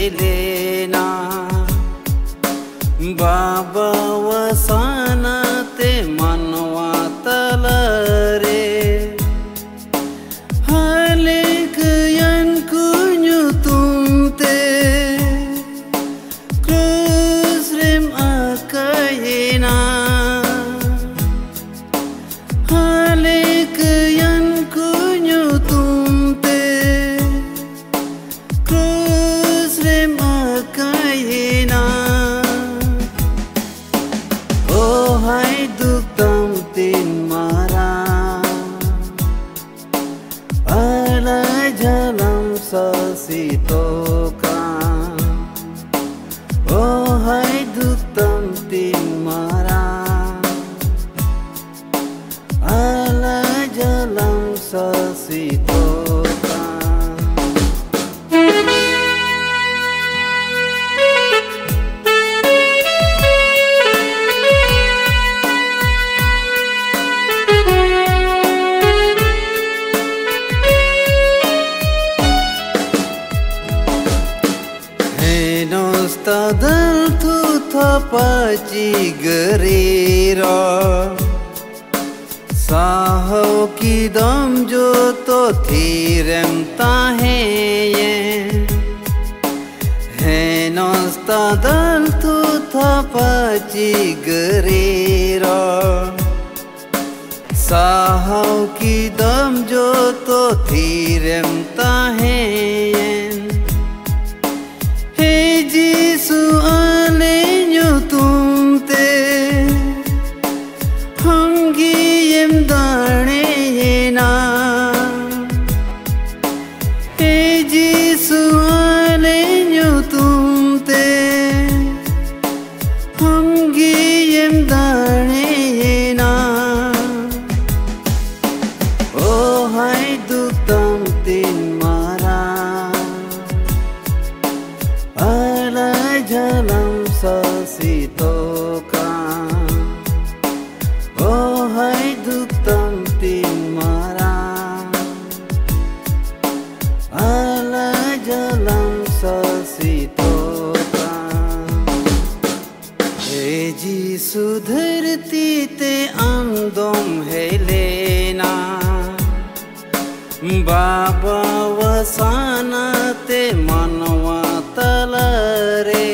helena Baba wasana te manwa talare halik yan kunyu tumte krusrim akayena halik yan kunyu tumte krusrim akayena oh hai duk tam tin mara ala jalam sasitoka oh hai duk tam tin mara ala jalam sasitoka Nostadal tu thapaci gerira Sahau kidam jo to thirem tahe Hai nostadal tu thapaci gerira Sahau kidam jo to thirem tahe Jisu alenyo tumte hangi yem dane na Hey Jisu alenyo tumte hangi yem dane na Oh hai duk tam tin mara ala jalam sasitoka oh hai duk tam tin mara ala jalam sasitoka हे जीसु धरती ते आंदोम helena Baba wasana te manwa talare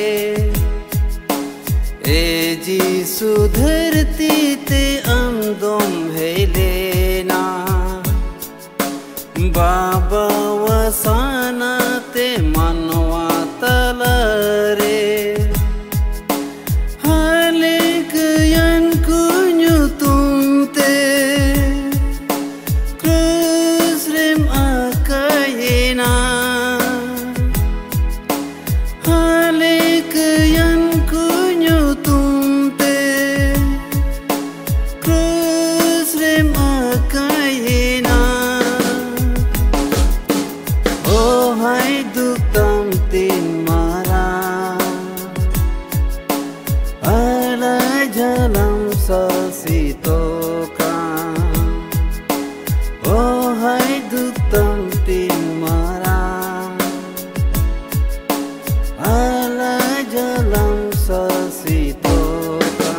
ए जीसु धरती ते आंदोम helena Baba wasana te manwa talare halik yan kunyu tumte krusrim akayena halik yan kunyu tumte krusrim akayena oh hai duk tam tin mara ala jalam sasitoka oh hai duk tam tin mara ala jalam sasitoka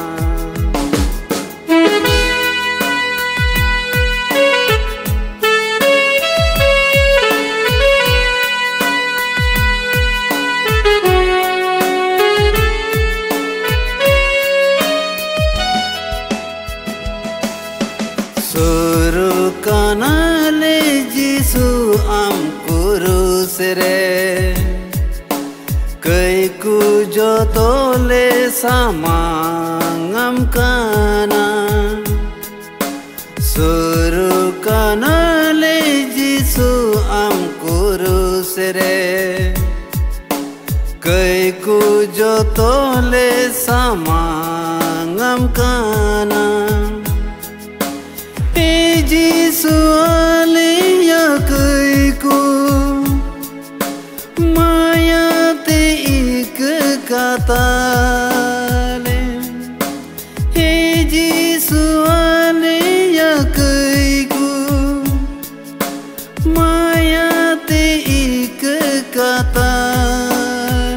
Suruh kanale Jisu am kurus re Kai ku jotole samangam kana Suruh kanale Jisu am kurus re Kai ku jotole samangam kana Jisu alia kaiku maya te ik katale Hey Jisu alia kaiku maya te ik katale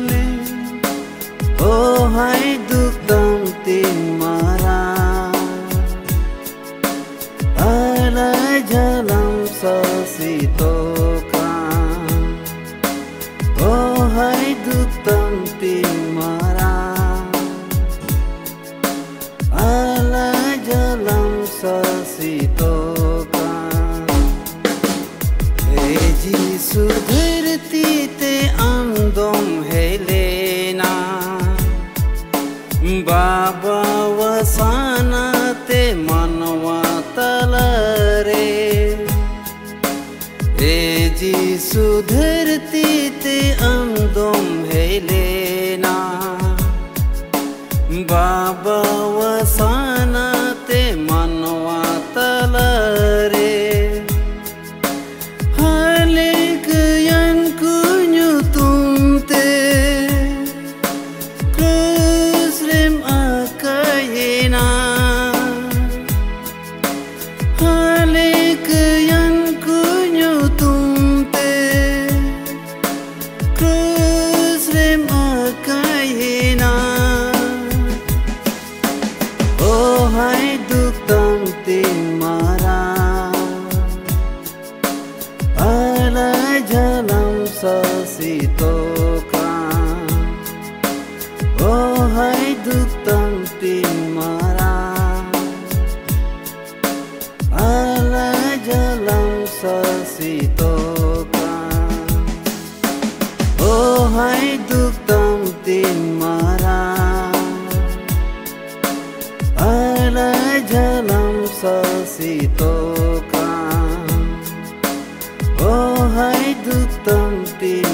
sasitoka Yesu dharti te andom helena Baba wasana te manwa talare Yesu dharti te andom helena Baba wasana te manwa talare Halik yan kunyu tumte Kusrim akayena Halik yan kunyu tumte Kusrim akayena Oh hai duk tam tin mara Ala jalam sasitoka Oh hai duk tam tin mara Ala jalam sasitoka Oh hai duk tam tin mara Ala jalam sasitoka Oh hai duk tam tin